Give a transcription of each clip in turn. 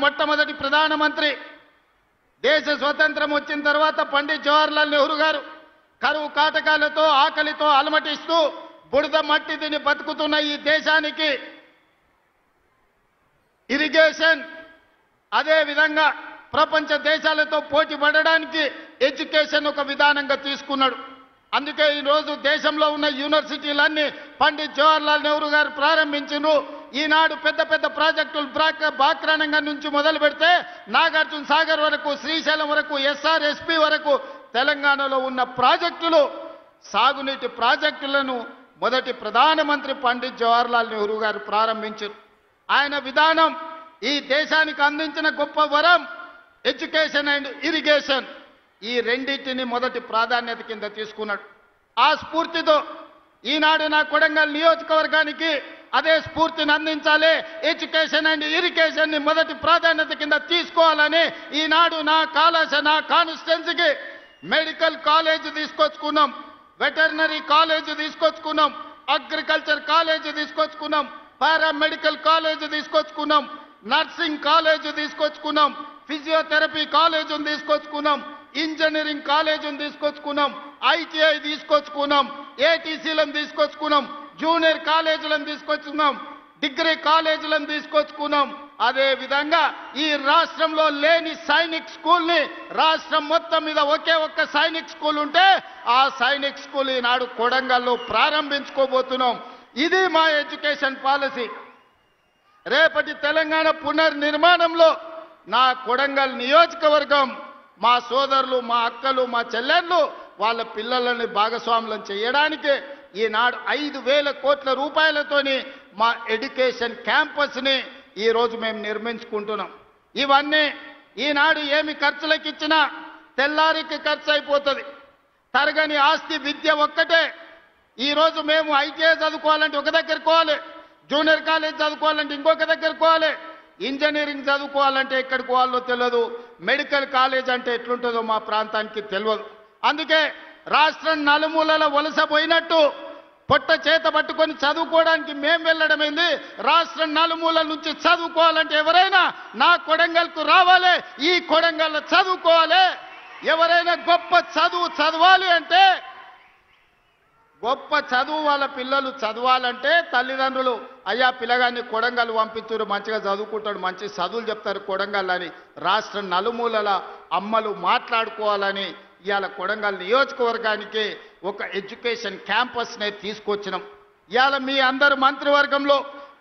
మొట్టమొదటి ప్రధానమంత్రి దేశ స్వతంత్రం వచ్చిన తర్వాత పండిత్ జవహర్లాల్ నెహ్రూ గారు కరువు కాటకాలతో ఆకలితో అలమటిస్తూ బురద మట్టి తిని బతుకుతున్న ఈ దేశానికి ఇరిగేషన్ అదే విధంగా ప్రపంచ దేశాలతో పోటీ పడడానికి ఎడ్యుకేషన్ ఒక విధానంగా తీసుకున్నాడు. అందుకే ఈ రోజు దేశంలో ఉన్న యూనివర్సిటీలన్నీ పండిత్ జవహర్లాల్ నెహ్రూ గారు ప్రారంభించారు. ఈనాడు పెద్ద పెద్ద ప్రాజెక్టులు బాక్రానంగా నుంచి మొదలు పెడితే నాగార్జున సాగర్ వరకు, శ్రీశైలం వరకు, ఎస్ఆర్ఎస్పి వరకు తెలంగాణలో ఉన్న ప్రాజెక్టులు, సాగునీటి ప్రాజెక్టులను మొదటి ప్రధానమంత్రి పండిత్ జవహర్లాల్ నెహ్రూ గారు ప్రారంభించారు. ఆయన విధానం ఈ దేశానికి అందించిన గొప్ప వరం ఎడ్యుకేషన్ అండ్ ఇరిగేషన్. ఈ రెండింటిని మొదటి ప్రాధాన్యత కింద తీసుకున్నాడు. ఆ స్ఫూర్తితో ఈనాడు నా కొడంగల్ నియోజకవర్గానికి అదే స్ఫూర్తిని అందించాలి, ఎడ్యుకేషన్ అండ్ ఇరిగేషన్ ని మొదటి ప్రాధాన్యత కింద తీసుకోవాలని ఈనాడు నా కాన్స్టిట్యున్సీకి మెడికల్ కాలేజ్ తీసుకొచ్చుకున్నాం, వెటర్నరీ కాలేజ్ తీసుకొచ్చుకున్నాం, అగ్రికల్చర్ కాలేజ్ తీసుకొచ్చుకున్నాం, పారామెడికల్ కాలేజ్ తీసుకొచ్చుకున్నాం, నర్సింగ్ కాలేజ్ తీసుకొచ్చుకున్నాం, ఫిజియోథెరపీ కాలేజ్ తీసుకొచ్చుకున్నాం, ఇంజనీరింగ్ కాలేజ్ తీసుకొచ్చుకున్నాం, ఐటీఐ తీసుకొచ్చుకున్నాం, ఏటీసీలను తీసుకొచ్చుకున్నాం, జూనియర్ కాలేజీలను తీసుకొచ్చుకున్నాం, డిగ్రీ కాలేజీలను తీసుకొచ్చుకున్నాం. అదే విధంగా ఈ రాష్ట్రంలో లేని సైనిక్ స్కూల్ ని రాష్ట్రం మొత్తం మీద ఒకే ఒక్క సైనిక్ స్కూల్ ఉంటే ఆ సైనిక్ స్కూల్ ఈనాడు కొడంగల్లో ప్రారంభించుకోబోతున్నాం. ఇది మా ఎడ్యుకేషన్ పాలసీ. రేపటి తెలంగాణ పునర్నిర్మాణంలో నా కొడంగల్ నియోజకవర్గం మా సోదరులు, మా అక్కలు, మా చెల్లెళ్ళు వాళ్ళ పిల్లలని భాగస్వాములను చేయడానికి ఈనాడు 5,000 కోట్ల రూపాయలతోని మా ఎడ్యుకేషన్ క్యాంపస్ని ఈరోజు మేము నిర్మించుకుంటున్నాం. ఇవన్నీ ఈనాడు ఏమి ఖర్చులకు ఇచ్చినా తెల్లారికి ఖర్చు అయిపోతుంది. తరగని ఆస్తి విద్య ఒక్కటే. ఈరోజు మేము ఐటీఐ చదువుకోవాలంటే ఒక దగ్గరికి పోవాలి, జూనియర్ కాలేజ్ చదువుకోవాలంటే ఇంకొక దగ్గరికి పోవాలి, ఇంజనీరింగ్ చదువుకోవాలంటే ఎక్కడికి పోవాలో తెలియదు, మెడికల్ కాలేజ్ అంటే ఎట్లుంటుందో మా ప్రాంతానికి తెలియదు. అందుకే రాష్ట్రం నలుమూలల వలసపోయినట్టు పొట్ట చేత పట్టుకొని చదువుకోవడానికి మేము వెళ్ళడమైంది. రాష్ట్రం నలుమూలల నుంచి చదువుకోవాలంటే ఎవరైనా నా కొడంగల్కు రావాలి, ఈ కొడంగల్లో చదువుకోవాలి. ఎవరైనా గొప్ప చదువు చదవాలి అంటే, గొప్ప చదువు వాళ్ళ పిల్లలు చదవాలంటే తల్లిదండ్రులు అయ్యా పిల్లగాన్ని కొడంగల్ పంపించారు, మంచిగా చదువుకుంటాడు, మంచి చదువులు చెప్తారు కొడంగల్ అని రాష్ట్రం నలుమూలల అమ్మలు మాట్లాడుకోవాలని ఇవాళ కొడంగల్ నియోజకవర్గానికి ఒక ఎడ్యుకేషన్ క్యాంపస్నే తీసుకొచ్చినాం. ఇవాళ మీ అందరు మంత్రివర్గంలో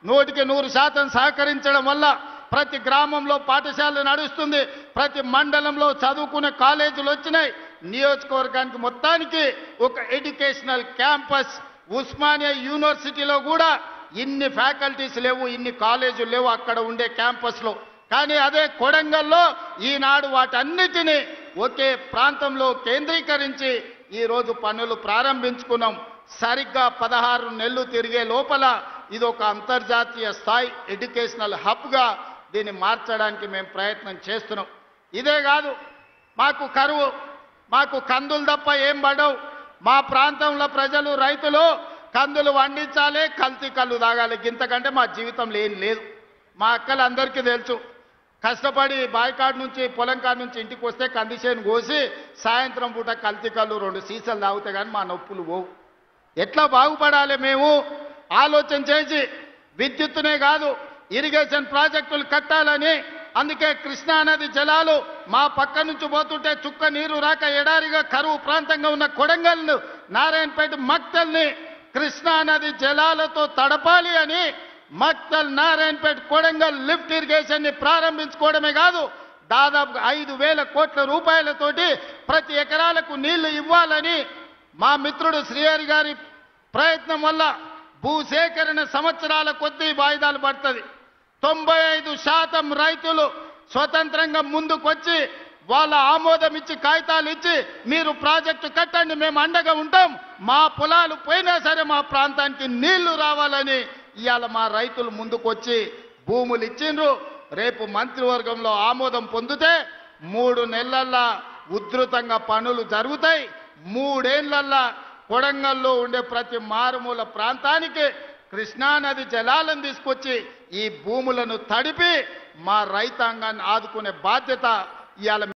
100% సహకరించడం వల్ల ప్రతి గ్రామంలో పాఠశాల నడుస్తుంది, ప్రతి మండలంలో చదువుకునే కాలేజీలు వచ్చినాయి. నియోజకవర్గానికి మొత్తానికి ఒక ఎడ్యుకేషనల్ క్యాంపస్. ఉస్మానియా యూనివర్సిటీలో కూడా ఇన్ని ఫ్యాకల్టీస్ లేవు, ఇన్ని కాలేజీలు లేవు అక్కడ ఉండే క్యాంపస్లో. కానీ అదే కొడంగల్లో ఈనాడు వాటన్నిటినీ ఒకే ప్రాంతంలో కేంద్రీకరించి ఈరోజు పనులు ప్రారంభించుకున్నాం. సరిగ్గా 16 నెలలు తిరిగే లోపల ఇది ఒక అంతర్జాతీయ స్థాయి ఎడ్యుకేషనల్ హబ్గా దీన్ని మార్చడానికి మేము ప్రయత్నం చేస్తున్నాం. ఇదే కాదు, మాకు కరువు, మాకు కందులు తప్ప ఏం పడవు. మా ప్రాంతంలో ప్రజలు, రైతులు కందులు వండించాలి, కల్తీ కళ్ళు తాగాలి, ఇంతకంటే మా జీవితంలో ఏం లేదు. మా అక్కలందరికీ తెలుసు. కష్టపడి బాయికాడు నుంచి, పొలం కాడ నుంచి ఇంటికి వస్తే కందిసేను కోసి సాయంత్రం పూట కల్తీ కళ్ళు 2 సీసాలు తాగితే కానీ మా నొప్పులు పోవు. ఎట్లా బాగుపడాలి మేము ఆలోచన చేసి విద్యుత్తునే కాదు ఇరిగేషన్ ప్రాజెక్టులు కట్టాలని, అందుకే కృష్ణా నది జలాలు మా పక్క నుంచి పోతుంటే చుక్క నీరు రాక ఎడారిగా కరువు ప్రాంతంగా ఉన్న కొడంగల్ను, నారాయణపేట, మక్తల్ని కృష్ణా నది జలాలతో తడపాలి అని మక్తల్, నారాయణపేట, కొడంగల్ లిఫ్ట్ ఇరిగేషన్ ని ప్రారంభించుకోవడమే కాదు, దాదాపు 5,000 కోట్ల రూపాయలతోటి ప్రతి ఎకరాలకు నీళ్లు ఇవ్వాలని మా మిత్రుడు శ్రీహరి గారి ప్రయత్నం వల్ల భూసేకరణ సంవత్సరాల కొద్దీ వాయిదాలు పడుతుంది. 95% రైతులు స్వతంత్రంగా ముందుకొచ్చి వాళ్ళ ఆమోదం ఇచ్చి కాగితాలు ఇచ్చి మీరు ప్రాజెక్టు కట్టండి, మేము అండగా ఉంటాం, మా పొలాలు పోయినా సరే మా ప్రాంతానికి నీళ్లు రావాలని ఇవాళ మా రైతులు ముందుకొచ్చి భూములు ఇచ్చిండ్రు. రేపు మంత్రివర్గంలో ఆమోదం పొందితే 3 నెలల్లో ఉధృతంగా పనులు జరుగుతాయి. 3 ఏళ్లలో కొడంగల్లో ఉండే ప్రతి మారుమూల ప్రాంతానికి కృష్ణానది జలాలను తీసుకొచ్చి ఈ భూములను తడిపి మా రైతాంగాన్ని ఆదుకునే బాధ్యత ఇవాళ